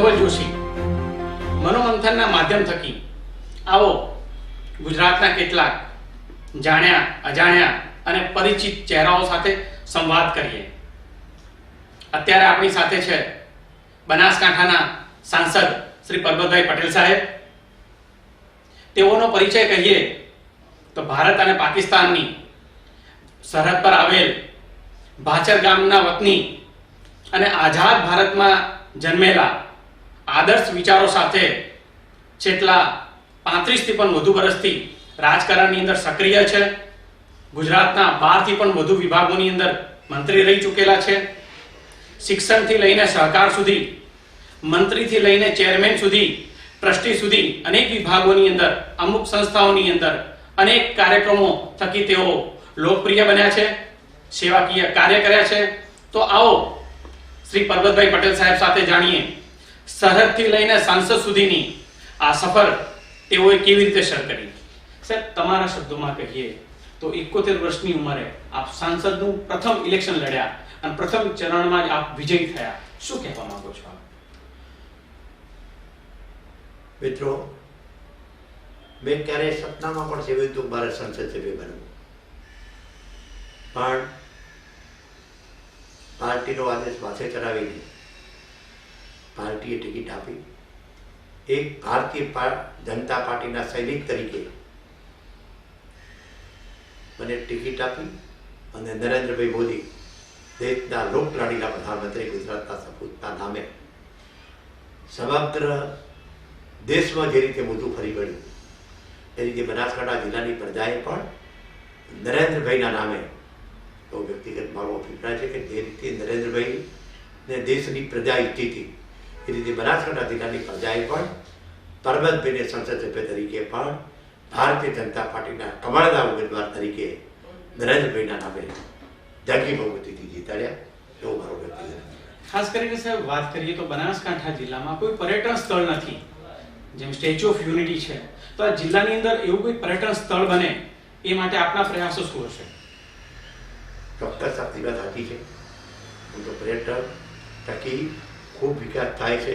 ધવલ જોશી મનોમંથનના માધ્યમ થકી આવો ગુજરાતના કેટલાક જાણ્યા અજાણ્યા અને પરિચિત ચહેરાઓ સાથે સંવાદ કરીએ। અત્યારે આપણી સાથે છે બનાસકાંઠાના સાંસદ શ્રી પરબતભાઈ પટેલ સાહેબ। તેઓનો પરિચય કહીએ તો ભારત અને પાકિસ્તાનની સરહદ પર આવેલ ભાચર ગામના વતની અને આઝાદ ભારતમાં જન્મેલા આદર્શ વિચારો સાથે છેલ્લા 35 થી પણ વધુ વર્ષથી રાજકારણની અંદર સક્રિય છે। ગુજરાતના 12 થી પણ વધુ વિભાગોની અંદર મંત્રી રહી ચૂકેલા છે। શિક્ષણથી લઈને સહકાર સુધી, મંત્રીથી લઈને ચેરમેન સુધી, ટ્રસ્ટી સુધી અનેક વિભાગોની અંદર, અમુક સંસ્થાઓની અંદર અનેક કાર્યક્રમો થકી તેઓ લોકપ્રિય બન્યા છે, સેવાકીય કાર્ય કર્યા છે। તો આવો શ્રી પરબતભાઈ પટેલ સાહેબ સાથે જાણીએ સરહદથી લઈને સાંસદ સુધીની આ સફર તેઓએ કેવી રીતે શરૂ કરી। સાહેબ, તમારા શબ્દોમાં કહીએ તો 71 વર્ષની ઉંમરે આપ સાંસદનું પ્રથમ ઇલેક્શન લડ્યા અને પ્રથમ ચરણમાં જ આપ વિજયી થયા। શું કહેવા માંગો છો આપ? મિત્રો, મેં ક્યારે સપનામાં પણ સેવ્યું હતું મારે સંસદ સભ્ય બનવું, પણ પાર્ટીનો આદેશ માથે ચડાવીને પાર્ટીએ ટિકિટ આપી। એક ભારતીય જનતા પાર્ટીના સૈનિક તરીકે મને ટિકિટ આપી અને નરેન્દ્રભાઈ મોદી દેશના લોકલાડીલા પ્રધાનમંત્રી ગુજરાતના સપૂતના નામે સમગ્ર દેશમાં જે રીતે મોઢું ફરી વળ્યું એ રીતે બનાસકાંઠા જિલ્લાની પ્રજાએ પણ નરેન્દ્રભાઈના નામે, તો વ્યક્તિગત મારો અભિપ્રાય છે કે જે રીતે નરેન્દ્રભાઈને દેશની પ્રજા ઈચ્છી હતી એ રીતે બનાસકાંઠા જિલ્લાની પ્રજાએ પણ પરબતભાઈને સંસદ સભ્ય તરીકે પણ ભારતીય જનતા પાર્ટીના કમળના ઉમેદવાર તરીકે નરેન્દ્રભાઈના નામે જંગી બહુમતીથી જીતાડ્યા। એવો મારો વ્યક્તિગત। ખાસ કરીને સાહેબ વાત કરીએ તો બનાસકાંઠા જિલ્લામાં કોઈ પર્યટન સ્થળ નથી, જેમ સ્ટેચ્યુ ઓફ યુનિટી છે, તો આ જિલ્લાની અંદર એવું કોઈ પર્યટન સ્થળ બને એ માટે આપના પ્રયાસો શું હશે? ચોક્કસ આપની વાત સાચી છે। હું તો પર્યટન થકી ખૂબ વિકાસ થાય છે।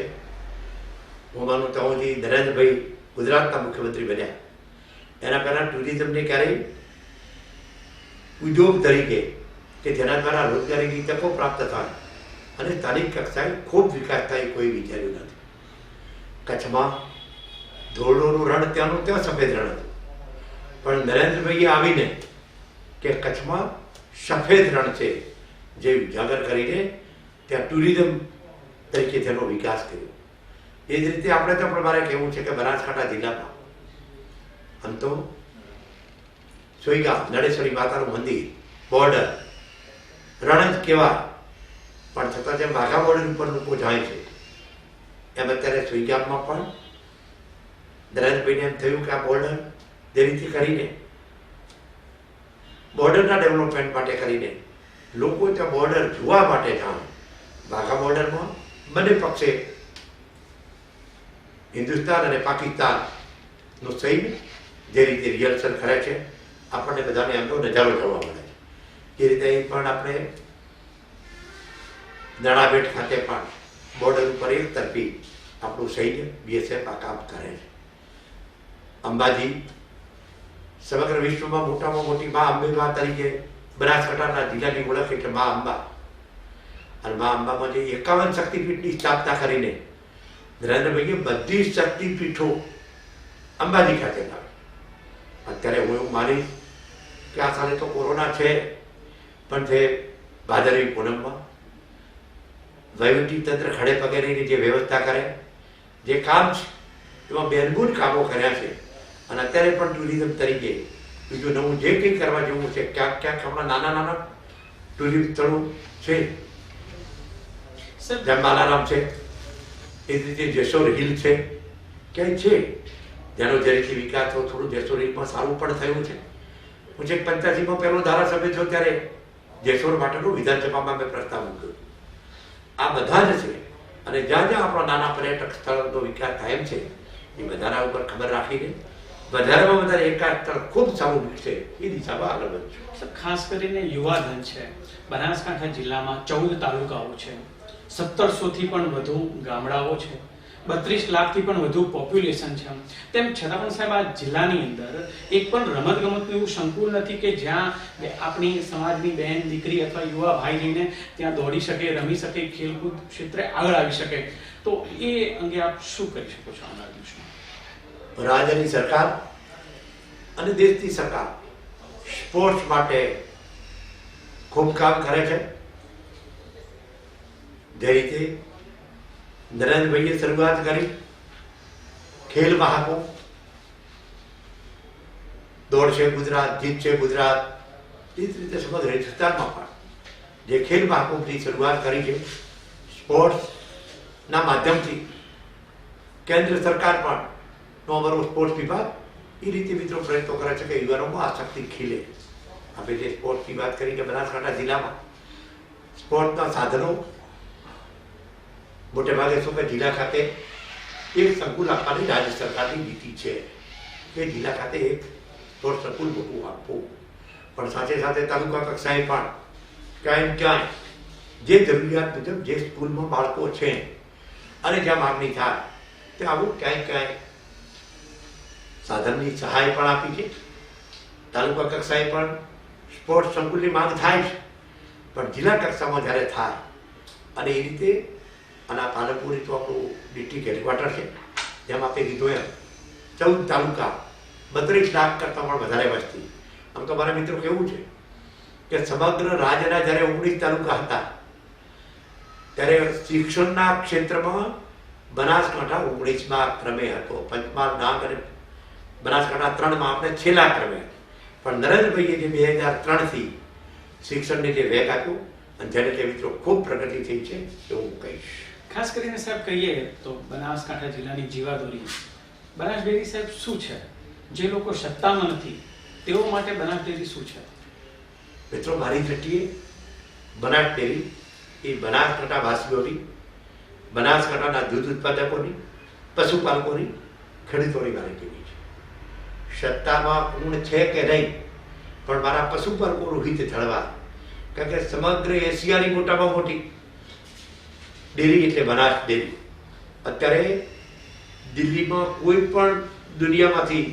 હું માનું ત્યાં સુધી નરેન્દ્રભાઈ ગુજરાતના મુખ્યમંત્રી બન્યા એના પહેલાં ટુરિઝમને ક્યારેય ઉદ્યોગ તરીકે કે જેના દ્વારા રોજગારીની તકો પ્રાપ્ત થાય અને સ્થાનિક કક્ષાએ ખૂબ વિકાસ થાય કોઈ વિચાર્યું નથી। કચ્છમાં ધોરડોનું રણ ત્યાંનું ત્યાં સફેદ રણ હતું, પણ નરેન્દ્રભાઈએ આવીને કે કચ્છમાં સફેદ રણ છે જે ઉજાગર કરીને ત્યાં ટુરિઝમ તરીકે તેનો વિકાસ કર્યો। એ જ રીતે આપણે તો પણ મારે કહેવું છે કે બનાસકાંઠા જિલ્લામાં આમ તો સોઈગામ નળેશ્વરી માતાનું મંદિર, બોર્ડર, રણ જ કેવા, પણ છતાં જેમ વાઘા બોર્ડર ઉપર લોકો જાય છે એમ અત્યારે સોઈગામમાં પણ નરેન્દ્રભાઈને એમ થયું કે આ બોર્ડર જે રીતે કરીને બોર્ડરના ડેવલપમેન્ટ માટે કરીને લોકો ત્યાં બોર્ડર જોવા માટે જાય। વાઘા બોર્ડરમાં બંને પક્ષે હિન્દુસ્તાન અને પાકિસ્તાનનું સૈન્ય જે રીતે રિહર્સલ કરે છે આપણને બધાને એમનો નજારો જોવા મળે છે। એ રીતે પણ આપણે નણાબેટ ખાતે પણ બોર્ડર ઉપર એક તરફી આપણું સૈન્ય BSF આ કામ કરે છે। અંબાજી સમગ્ર વિશ્વમાં મોટામાં મોટી મા અંબેમાં તરીકે બનાસકાંઠાના જિલ્લાની ઓળખ એટલે મા અંબા, અને મા અંબામાં જે 51 શક્તિપીઠની સ્થાપના કરીને નરેન્દ્રભાઈએ બધી શક્તિપીઠો અંબાજી ખાતે લાવી। અત્યારે હું એવું માનીશ કે આ સાલે તો કોરોના છે, પણ તે ભાદરવી પૂનમમાં વહીવટી તંત્ર ખડે પગે રહીને જે વ્યવસ્થા કરે, જે કામ છે એમાં બેરગુણ કામો કર્યા છે। અને અત્યારે પણ ટુરિઝમ તરીકે બીજું નવું જે કંઈ કરવા જેવું છે, ક્યાંક ક્યાંક આપણા નાના નાના ટુરિઝમ સ્થળો છે, જેમ બાલારામ છે, એ જ રીતે જેસોર હિલ છે, ક્યાંય છે જેનો જે રીતે વિકાસ થયો, થોડું જેસોર હિલમાં સારું પણ થયું છે। હું જે 85માં પહેલો ધારાસભ્ય છો ત્યારે જેસોર માટેનું વિધાનસભામાં મેં પ્રસ્તાવ મૂક્યો। આ બધા જ છે, અને જ્યાં જ્યાં આપણા નાના પર્યટક સ્થળનો વિકાસ થાય એમ છે એ બધાના ઉપર ખબર રાખીને વધારેમાં વધારે એકાદ સ્થળ ખૂબ સારું વિકસે એ દિશામાં આગળ વધશું। ખાસ કરીને યુવાધન છે, બનાસકાંઠા જિલ્લામાં 14 તાલુકાઓ છે, 1700 થી પણ વધુ ગામડાઓ છે, 32 લાખથી પણ વધુ પોપ્યુલેશન છે. તેમ છતાં પણ સાહેબ આ જિલ્લાની અંદર એક પણ રમતગમતનું એવું સંકુલ નથી કે જ્યાં આપણી સમાજની બહેન દીકરી અથવા યુવા ભાઈ જઈને ત્યાં દોડી શકે, રમી શકે, ખેલકૂદ ક્ષેત્રે આગળ આવી શકે. તો એ અંગે આપ શું કરી શકો છો આવનારા દિવસોમાં? રાજ્યની સરકાર અને દેશની સરકાર સ્પોર્ટ્સ માટે ખૂબ કામ કરે છે. જે રીતે નરેન્દ્રભાઈએ શરૂઆત કરી ખેલ મહાકુંભ, દોડશે ગુજરાત, જીતશે ગુજરાત, એ જ રીતે સમગ્ર હિન્દુસ્તાનમાં પણ જે ખેલ મહાકુંભની શરૂઆત કરી છે સ્પોર્ટ્સના માધ્યમથી, કેન્દ્ર સરકાર પણ નો અમારો સ્પોર્ટ્સ વિભાગ એ રીતે મિત્રો પ્રયત્નો કરે છે કે યુવાનોમાં આસક્તિ ખીલે. આપણે જે સ્પોર્ટ્સની વાત કરી કે બનાસકાંઠા જિલ્લામાં સ્પોર્ટ્સના સાધનો મોટે ભાગે શું કે જિલ્લા ખાતે એક સંકુલ આપવાની રાજ્ય સરકારની નીતિ છે કે જિલ્લા ખાતે એક સ્પોર્ટ્સ સંકુલ મોટું આપવું, પણ સાથે સાથે તાલુકા કક્ષાએ પણ ક્યાંય ક્યાંય જે જરૂરિયાત મુજબ જે સ્કૂલમાં બાળકો છે અને જ્યાં માગણી થાય તે આવું ક્યાંય ક્યાંય સાધનની સહાય પણ આપી છે. તાલુકા કક્ષાએ પણ સ્પોર્ટ્સ સંકુલની માંગ થાય છે, પણ જિલ્લા કક્ષામાં જ્યારે થાય અને એ રીતે અને આ પાલનપુર તો આપણું ડિસ્ટ્રિક્ટ હેડક્વાર્ટર છે, જેમ આપણે કીધું એમ 14 તાલુકા, 32 લાખ કરતાં પણ વધારે વસ્તી. આમ તો મારા મિત્રો કેવું છે કે સમગ્ર રાજ્યના જ્યારે 19 તાલુકા હતા ત્યારે શિક્ષણના ક્ષેત્રમાં બનાસકાંઠા 19મા ક્રમે હતો. પંચમહાલ, ડાંગ અને બનાસકાંઠા 3માં આપણે છેલ્લા ક્રમે. પણ નરેન્દ્રભાઈએ જે 2003થી શિક્ષણને જે વેગ આપ્યો અને જેને તે મિત્રો ખૂબ પ્રગતિ થઈ છે એવું હું કહીશ. ખાસ કરીને સાહેબ કહીએ તો બનાસકાંઠા જિલ્લાની જીવાદોરી બનાસ ડેરી સાહેબ શું છે? જે લોકો સત્તામાં નથી તેઓ માટે બનાસ ડેરી શું છે? મિત્રો મારી દ્રષ્ટિએ બનાસ ડેરી એ બનાસકાંઠા વાસીઓની, બનાસકાંઠાના દૂધ ઉત્પાદકોની, પશુપાલકોની, ખેડૂતોની મારી ડેરી છે. સત્તામાં પૂર્ણ છે કે નહીં, પણ મારા પશુપાલકોનું હિત જળવા, કારણ કે સમગ્ર એશિયાની મોટામાં મોટી ડેરી એટલે બનાસ ડેરી. અત્યારે દિલ્હીમાં કોઈ પણ દુનિયામાંથી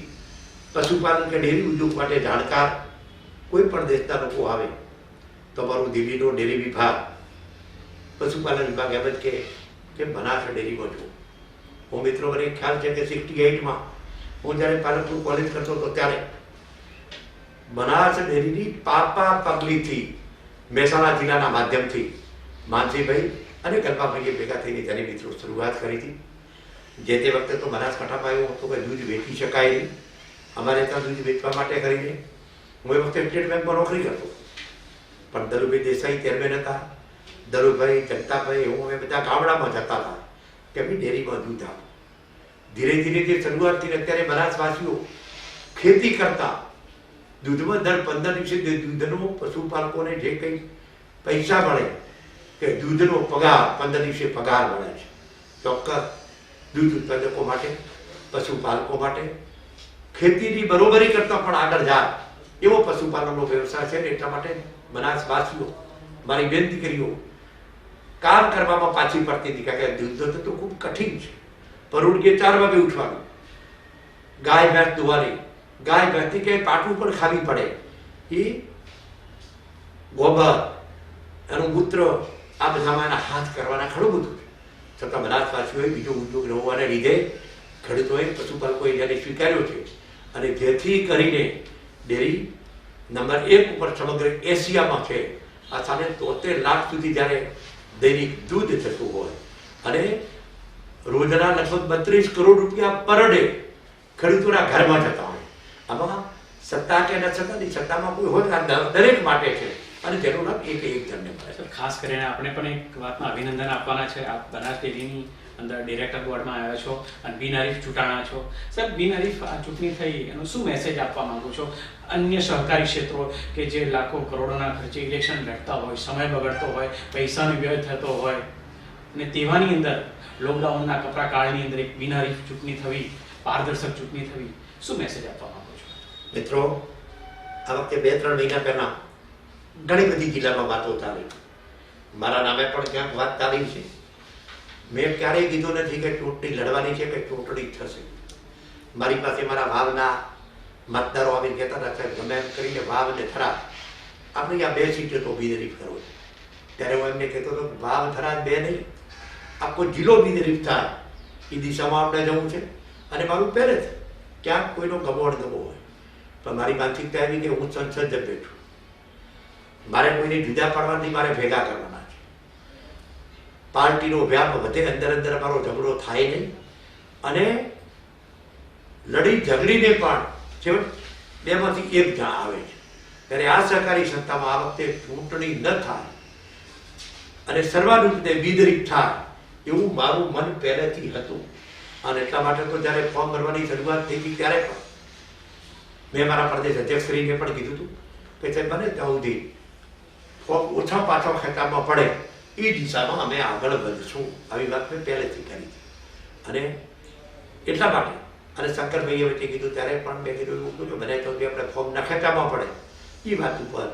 પશુપાલન કે ડેરી ઉદ્યોગ માટે જાણકાર કોઈ પણ દેશના લોકો આવે તો મારું દિલ્હીનો ડેરી વિભાગ, પશુપાલન વિભાગ એમ જ કે બનાસ ડેરીમાં છું. હું મિત્રો મને ખ્યાલ છે કે 68માં હું જ્યારે પાલનપુર કોલેજ કરતો હતો ત્યારે બનાસ ડેરીની પાપા પગલીથી મહેસાણા જિલ્લાના માધ્યમથી માનસીભાઈ અને કલ્પાભાઈએ ભેગા થઈને તેની મિત્રો શરૂઆત કરી હતી. જે તે વખતે તો બનાસકાંઠામાં એવું હતું કે દૂધ વેચી શકાય નહીં. અમારે ત્યાં દૂધ વેચવા માટે કરીને હું એ વખતે સ્ટેટ બેંકમાં નોકરી કરતો, પણ દરુભાઈ દેસાઈ ચેરમેન હતા, દરુભાઈ, જગતાભાઈ, હું અમે બધા ગામડામાં જતા હતા કે ભાઈ ડેરીમાં દૂધ આપો. ધીરે ધીરે જે શરૂઆતથી અત્યારે બનાસવાસીઓ ખેતી કરતા દૂધમાં દર 15 દિવસે દૂધનો પશુપાલકોને જે કંઈ પૈસા મળે કે દૂધનો પગાર 15 દિવસે પગાર મળે છે. ચોક્કસ દૂધ ઉત્પાદકો માટે, પશુપાલકો માટે ખેતીની બરોબરી કરતાં પણ આગળ જાય એવો પશુપાલનનો વ્યવસાય છે ને એટલા માટે બનાસવાસીઓ, મારી બેન દીકરીઓ કામ કરવામાં પાછી પડતી હતી, કારણ કે દૂધ તો ખૂબ કઠિન છે. પરોઢિયે 4 વાગે ઉઠવાનું, ગાય ભેંસ દોવાની, ગાય ભેંસથી ક્યાંય પાટું પણ ખાવી પડે, એ ગોબર, એનું મૂત્ર, આ બધામાં એના હાથ કરવાના ઘણું બધું છે. છતાં બનાસવાસીઓએ બીજો ઉદ્યોગ ન હોવાને લીધે ખેડૂતોએ, પશુપાલકોએ જ્યારે સ્વીકાર્યો છે અને જેથી કરીને ડેરી નંબર 1 ઉપર સમગ્ર એશિયામાં છે. આ સામે 73 લાખ સુધી જ્યારે દૈનિક દૂધ થતું હોય અને રોજના લગભગ 32 કરોડ રૂપિયા પર ડે ખેડૂતોના ઘરમાં જતા હોય, આમાં સત્તા કે ન સત્તાની, સત્તામાં કોઈ હોય દરેક માટે છે અને તેનું નામ એક જણને મળે છે. ખાસ કરીને આપણે પણ એક વાતમાં અભિનંદન આપવાના છે. આપ બનાસ ડેરીની અંદર ડિરેક્ટર બોર્ડમાં આવ્યા છો અને બિનહરીફ ચૂંટાણા છો. સાહેબ, બિનહરીફ આ ચૂંટણી થઈ એનો શું મેસેજ આપવા માંગો છો અન્ય સહકારી ક્ષેત્રો કે જે લાખો કરોડોના ખર્ચે ઇલેક્શન લડતા હોય, સમય બગડતો હોય, પૈસાનો વ્યય થતો હોય અને તેવાની અંદર લોકડાઉનના કપરા કાળની અંદર એક બિનહરીફ ચૂંટણી થવી, પારદર્શક ચૂંટણી થવી, શું મેસેજ આપવા માંગો છો? મિત્રો, આ વખતે 2-3 મહિના પહેલા ઘણી બધી જિલ્લામાં વાતો ચાલી, મારા નામે પણ ક્યાંક વાત ચાલી છે. મેં ક્યારેય કીધું નથી કે ચૂંટણી લડવાની છે કે ચૂંટણી થશે. મારી પાસે મારા વાવના મતદારો આવીને કહેતા હતા સાહેબ ગમે એમ કરીને વાવ અને થરા આપણે આ 2 સીટો તો બિનહરીફ કરવો છે. ત્યારે હું એમને કહેતો હતો કે વાવ થરા 2 નહીં, આખો જિલ્લો બિનહરીફ થાય એ દિશામાં આપણે જવું છે. અને મારું પહેલેથી ક્યાંક કોઈનો ગમો અણગમો હોય પણ મારી માનસિકતા એવી કે હું સંસદ જ બેઠું, મારે કોઈને જુદા પાડવાથી મારે ભેગા કરવાના છે. પાર્ટીનો વ્યાપ વધે, અંદર અંદર અમારો ઝઘડો થાય નહીં અને લડી ઝઘડીને પણ છેવટ બેમાંથી એક જણ આવે છે. ત્યારે આ સહકારી સંસ્થામાં આ વખતે ચૂંટણી ન થાય અને સર્વાનુમતે બિનહરીફ થાય એવું મારું મન પહેલેથી હતું. અને એટલા માટે તો જ્યારે ફોર્મ ભરવાની શરૂઆત થઈ હતી ત્યારે પણ મેં મારા પ્રદેશ અધ્યક્ષશ્રીને પણ કીધું હતું કે સાહેબ બને ત્યાં સુધી ફોર્મ ઓછા પાછો ખેંચવામાં પડે એ દિશામાં અમે આગળ વધશું. આવી વાત મેં પહેલેથી કરી હતી. અને એટલા માટે અને શંકરભાઈએ વચ્ચે કીધું ત્યારે પણ મેં કીધું એવું કે બને તો આપણે ફોર્મ ન ખેંચવામાં પડે એ વાત ઉપર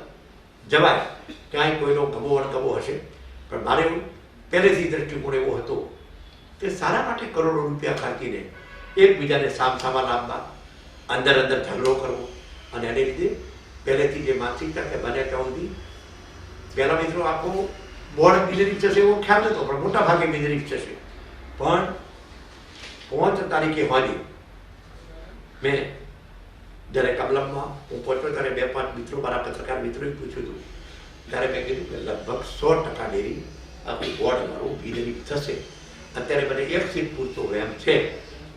જવાય. ક્યાંય કોઈનો ગમો અણગમો હશે પણ મારે પહેલેથી દ્રષ્ટિકોણ એવો હતો કે સારા માટે કરોડો રૂપિયા ખર્ચીને એકબીજાને સામસામા લાવવા, અંદર અંદર ઝઘડો કરવો અને એને લીધે પહેલેથી જે માનસિકતા કે બને ત્યાં સુધી પહેલા મિત્રો આખો બોર્ડ બિનહરીફ થશે એવો ખ્યાલ નહોતો પણ મોટા ભાગે બિનહરીફ થશે. પણ 5 તારીખે વાંચી મેં જ્યારે કમલમમાં હું પહોંચ્યો ત્યારે 2-5 મિત્રો મારા પત્રકાર મિત્રોએ પૂછ્યું હતું ત્યારે મેં કીધું કે લગભગ 100% ડેરી આપણું બોર્ડ મારું બિનહરીફ થશે. અત્યારે મને 1 સીટ પૂરતો એમ છે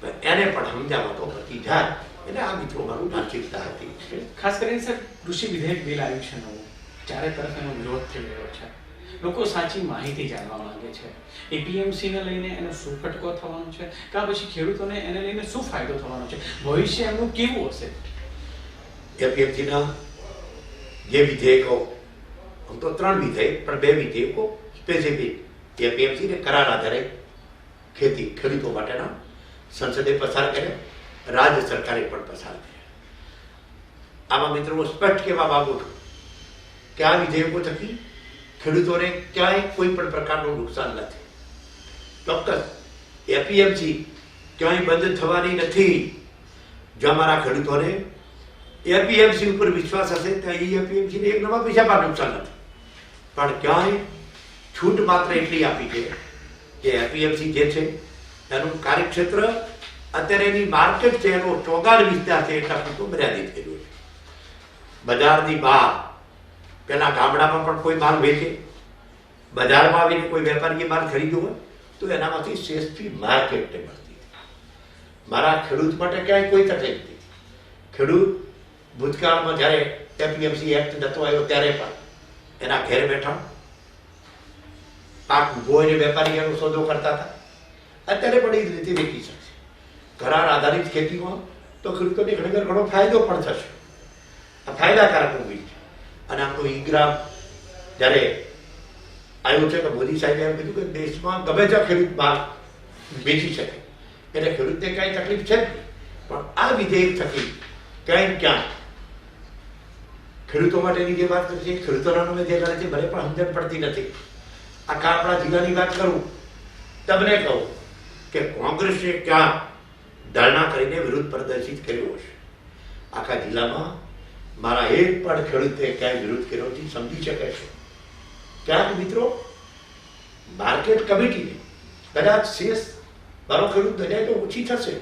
પણ એને પણ સમજાવવા તો પતી જાય. એટલે આ મિત્રો મારું માનસિકતા હતી. ખાસ કરીને સર કૃષિ વિધેયક બિલ આવ્યું છે નવું, ચારે તરફ એનો વિરોધ થઈ રહ્યો છે. લોકો સાચી માહિતી જાણવા માંગે છે. એપીએમસી ને લઈને એનો શું ફટકો થવાનો છે, કાં પછી ખેડૂતોને એને લઈને શું ફાયદો થવાનો છે, ભવિષ્ય એમનું કેવું હશે? એપીએમસીના જે વિધેયકો, આમ તો 3 વિધેયક પણ 2 વિધેયકો સ્પેસિફિક એપીએમસી ને કરાર આધારે ખેડૂતો માટેના સંસદે પસાર કર્યા, રાજ્ય સરકારે પણ પસાર કર્યા. આમાં મિત્રો હું સ્પષ્ટ કહેવા માંગુ છું કે આ વિધેયકો થકી ખેડૂતોને ક્યાંય કોઈ પણ પ્રકારનું નુકસાન નથી. ચોક્કસ એપીએમસી ક્યાંય બંધ થવાની નથી. જો અમારા ખેડૂતોને એપીએમસી ઉપર વિશ્વાસ હશે તો એ એપીએમસીને એક નવા પૈસા પણ નુકસાન નથી. પણ ક્યાંય છૂટ માત્ર એટલી આપી છે કે એપીએમસી જે છે એનું કાર્યક્ષેત્ર અત્યારે એની માર્કેટ છે એનો 14 વિસ્તાર છે એટલા પૂરતું મર્યાદિત કર્યું છે. બજારની બહાર પેલા ગામડામાં પણ કોઈ માલ વેચે, બજારમાં આવીને કોઈ વેપારીએ માલ ખરીદ્યો હોય તો એનામાંથી સેસથી માર્કેટને મળતી. મારા ખેડૂત માટે ક્યાંય કોઈ તકલીફ નથી. ખેડૂત ભૂતકાળમાં જ્યારે એપીએમસી એક્ટ નહોતો આવ્યો ત્યારે પણ એના ઘેર બેઠા પાક ઉભો હોય વેપારી એનો સોદો કરતા હતા. અત્યારે પણ એ જ રીતે વેચી શકશે. કરાર આધારિત ખેતીમાં તો ખેડૂતોને ખરેખર ઘણો ફાયદો પણ થશે. આ ફાયદાકારક ઊભી છે. અને આમ તો ઈ-ગ્રામ જ્યારે આવ્યું છે કે મોદી સાહેબે એમ કીધું કે દેશમાં ગમે ત્યાં ખેડૂત માલ વેચી શકે એટલે ખેડૂતને કાંઈ તકલીફ છે જ નહીં. પણ આ વિધેયક થકી ક્યાંય ક્યાં ખેડૂતો માટેની જે વાત કરી છે ખેડૂતોના નામે જે કરે છે ભલે પણ સમજણ પડતી નથી. આખા આપણા જિલ્લાની વાત કરું તમને કહું કે કોંગ્રેસે ક્યાં ધરણા કરીને વિરોધ પ્રદર્શિત કર્યો હશે. આખા જિલ્લામાં મારા એક પણ ખેડૂતે ક્યાંય વિરોધ કર્યો નથી, સમજી શકે છે. ક્યાંક મિત્રો માર્કેટ કમિટીને કદાચ શેષ મારો ખેડૂત દરિયા તો ઓછી થશે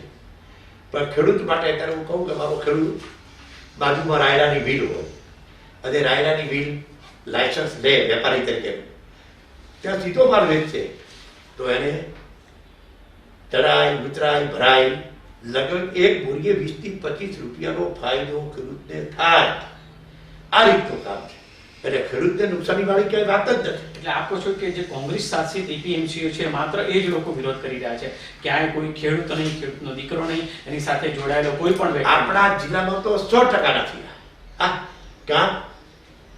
પણ ખેડૂત માટે અત્યારે હું કહું કે મારો ખેડૂત બાજુમાં રાયડાની મિલ હોય અને રાયડાની મિલ લાયસન્સ લે વેપારી તરીકે ત્યાં સીધો માલ વેચશે તો એને ચડાય ઉતરાય ભરાય લગભગ એક બોરીએ 20 થી 25 રૂપિયાનો ફાયદો ખેડૂતને થાય. આ રીતનું કામ છે. એટલે ખેડૂતને નુકસાની વાળી ક્યાંય વાત જ નથી. એટલે આપ કહો છો કે જે કોંગ્રેસ શાસિત એપીએમસીઓ છે માત્ર એ જ લોકો વિરોધ કરી રહ્યા છે, ક્યાંય કોઈ ખેડૂત નહીં, ખેડૂતનો દીકરો નહીં, એની સાથે જોડાયેલો કોઈ પણ વ્યક્તિ આપણા જિલ્લામાં તો 100% નથી. હા, ક્યાં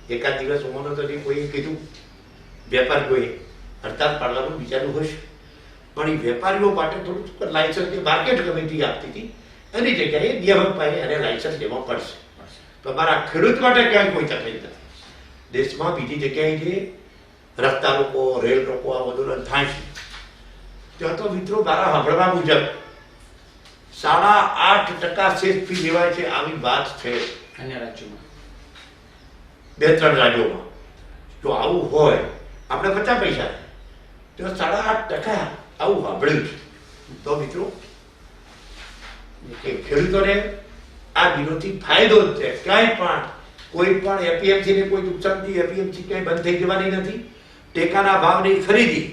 એકાદ દિવસ ઉમરનો તો જે કોઈ કીધું વેપારીઓએ હડતાલ પાડવાનું વિચાર્યું હશે પણ એ વેપારીઓ માટે થોડું લાયસન્સ કે માર્કેટ કમિટી આપતી હતી એની જગ્યાએ નિયામકભાઈ એને લાયસન્સ લેવા પડશે. તો મારા ખેડૂત માટે ક્યાંય કોઈ તકલીફ નથી. દેશમાં બીજી જગ્યાએ જે રસ્તા રોકો, રેલ રોકો આ આંદોલન થાય છે ત્યાં તો મિત્રો મારા સાંભળવા મુજબ 8.5% શેષ ફી લેવાય છે, આવી વાત છે અન્ય રાજ્યોમાં 2-3 રાજ્યોમાં. જો આવું હોય, આપણે 50 પૈસા તો 8.5% આવું સાંભળ્યું છે. તો મિત્રો કે ખેડૂતોને આ બિલોથી ફાયદો જ છે. ક્યાંય પણ કોઈ પણ એપીએમસી ને કોઈ નુકસાનથી એપીએમસી ક્યાંય બંધ થઈ જવાની નથી. ટેકાના ભાવની ખરીદી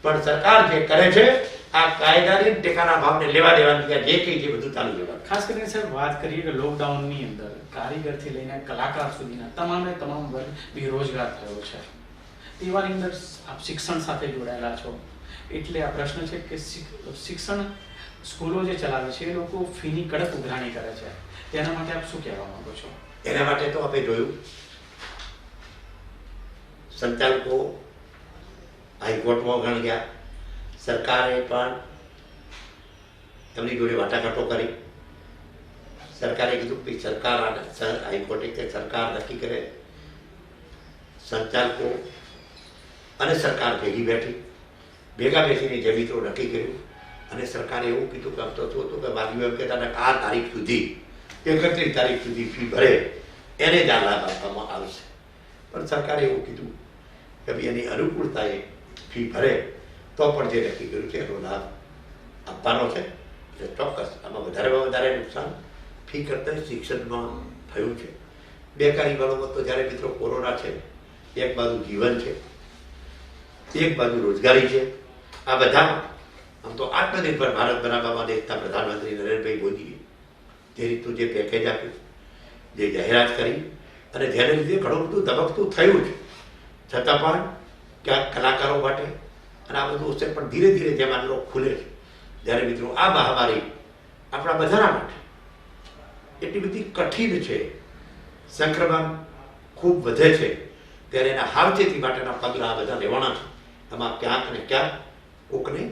પણ સરકાર જે કરે છે, આ કાયદાની ટેકાના ભાવને લેવા દેવાની જે કંઈ છે બધું ચાલુ રહેવાનું. ખાસ કરીને સાહેબ વાત કરીએ કે લોકડાઉનની અંદર કારીગરથી લઈને કલાકાર સુધીના તમામે તમામ વર્ગ બેરોજગાર થયો છે. તેવાની અંદર આપ શિક્ષણ સાથે જોડાયેલા છો, એટલે આ પ્રશ્ન છે કે શિક્ષણ સ્કૂલો જે ચલાવે છે એ લોકો ફીની કડક ઉઘરાણી કરે છે, તેના માટે આપ શું કહેવા માંગો છો? એના માટે તો આપણે જોયું સંચાલકો હાઈકોર્ટમાં ગણ ગયા, સરકારે પણ એમની જોડે વાટાઘાટો કરી. સરકારે કીધું કે સરકાર હાઈકોર્ટે કે સરકાર નક્કી કરે, સંચાલકો અને સરકાર ભેગા બેસીને જે મિત્રો નક્કી કર્યું. અને સરકારે એવું કીધું કે આમ તો શું હતું કે વાલીઓ એમ કહેતા આ તારીખ સુધી 31 તારીખ સુધી ફી ભરે એને જ આ લાભ આપવામાં આવશે. પણ સરકારે એવું કીધું કે ભાઈ એની અનુકૂળતાએ ફી ભરે તો પણ જે નક્કી કર્યું છે એનો લાભ આપવાનો છે. એટલે ચોક્કસ આમાં વધારેમાં વધારે નુકસાન ફી કરતાં શિક્ષણમાં થયું છે. બેકારી વાળો તો જ્યારે મિત્રો કોરોના છે, એક બાજુ જીવન છે, એક બાજુ રોજગારી છે. આ બધામાં આમ તો આત્મનિર્ભર ભારત બનાવવામાં દેશના પ્રધાનમંત્રી નરેન્દ્રભાઈ મોદીએ જે રીતનું જે પેકેજ આપ્યું, જે જાહેરાત કરી, અને જેને લીધે ઘણું બધું ધબકતું થયું છે, છતાં પણ ક્યાંક કલાકારો માટે અને આ બધું હશે, પણ ધીરે ધીરે જેમ આટલો ખુલે છે. જ્યારે મિત્રો આ મહામારી આપણા બધાના માટે એટલી બધી કઠિન છે, સંક્રમણ ખૂબ વધે છે, ત્યારે એના સાવચેતી માટેના પગલાં આ બધા લેવાના છે. એમાં ક્યાંક ને ક્યાંક કોકને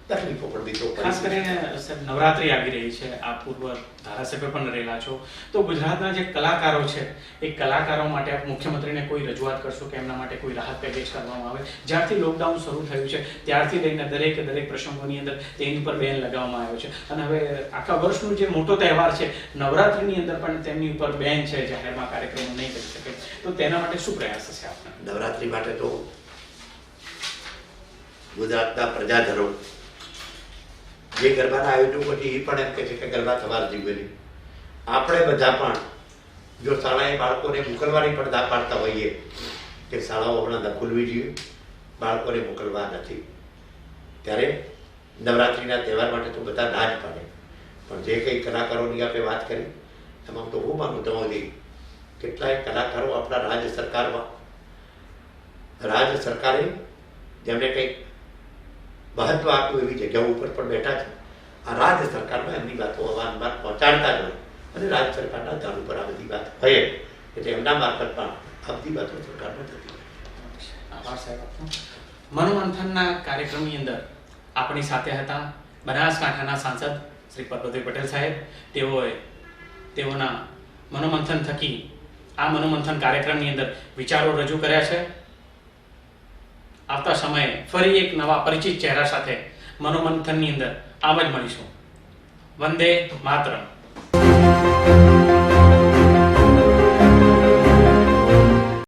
તકલીફો પણ મિત્રો ખાસ કરીને સાહેબ નવરાત્રી આવી રહી છે, આ પૂર્વ ધારાસભ્ય પણ રહેલા છો, તો ગુજરાતના જે કલાકારો છે એ કલાકારો માટે આપ મુખ્યમંત્રીને કોઈ રજૂઆત કરશો કે એમના માટે કોઈ રાહત પેકેજ કરવામાં આવે? જ્યારથી લોકડાઉન શરૂ થયું છે ત્યારથી લઈને દરેક પ્રસંગોની અંદર તેની પર બેન લગાવવામાં આવ્યો છે, અને હવે આખા વર્ષનો જે મોટો તહેવાર છે નવરાત્રીની અંદર પણ તેમની ઉપર બેન છે, જાહેરમાં કાર્યક્રમો નહીં કરી શકે. તો તેના માટે શું પ્રયાસ હશે આપના? નવરાત્રી માટે તો ગુજરાતના પ્રજાજનો જે ગરબાના આયોજકો છે એ પણ એમ કહે છે કે ગરબા સવાર જીવેલી. આપણે બધા પણ જો શાળાએ બાળકોને મોકલવાની પણ ના પાડતા હોઈએ કે શાળાઓ હમણાં ખુલવી જોઈએ, બાળકોને મોકલવા નથી, ત્યારે નવરાત્રિના તહેવાર માટે તો બધા ના જ પાડે. પણ જે કંઈ કલાકારોની આપણે વાત કરી એમાં તો હું માનું તમારી કેટલાય કલાકારો આપણા રાજ્ય સરકારે જેમને કંઈક મહત્વ આપ્યું એવી જગ્યાઓ ઉપર પણ બેઠા છે. આ રાજ્ય સરકારમાં એમની વાતો અવારનવાર પહોંચાડતા જ હોય, અને રાજ્ય સરકારના ધ્યાન ઉપર આ બધી વાત હોય એટલે એમના મારફત પણ આ બધી વાતો સરકારમાં થતી હોય. આભાર સાહેબ આપનો. મનોમંથનના કાર્યક્રમની અંદર આપણી સાથે હતા બનાસકાંઠાના સાંસદ શ્રી પરબતભાઈ પટેલ સાહેબ. તેઓના મનોમંથન થકી આ મનોમંથન કાર્યક્રમની અંદર વિચારો રજૂ કર્યા છે. આવતા સમયે ફરી એક નવા પરિચિત ચહેરા સાથે મનોમંથનની અંદર આમ જ મળીશું. વંદે માતરમ.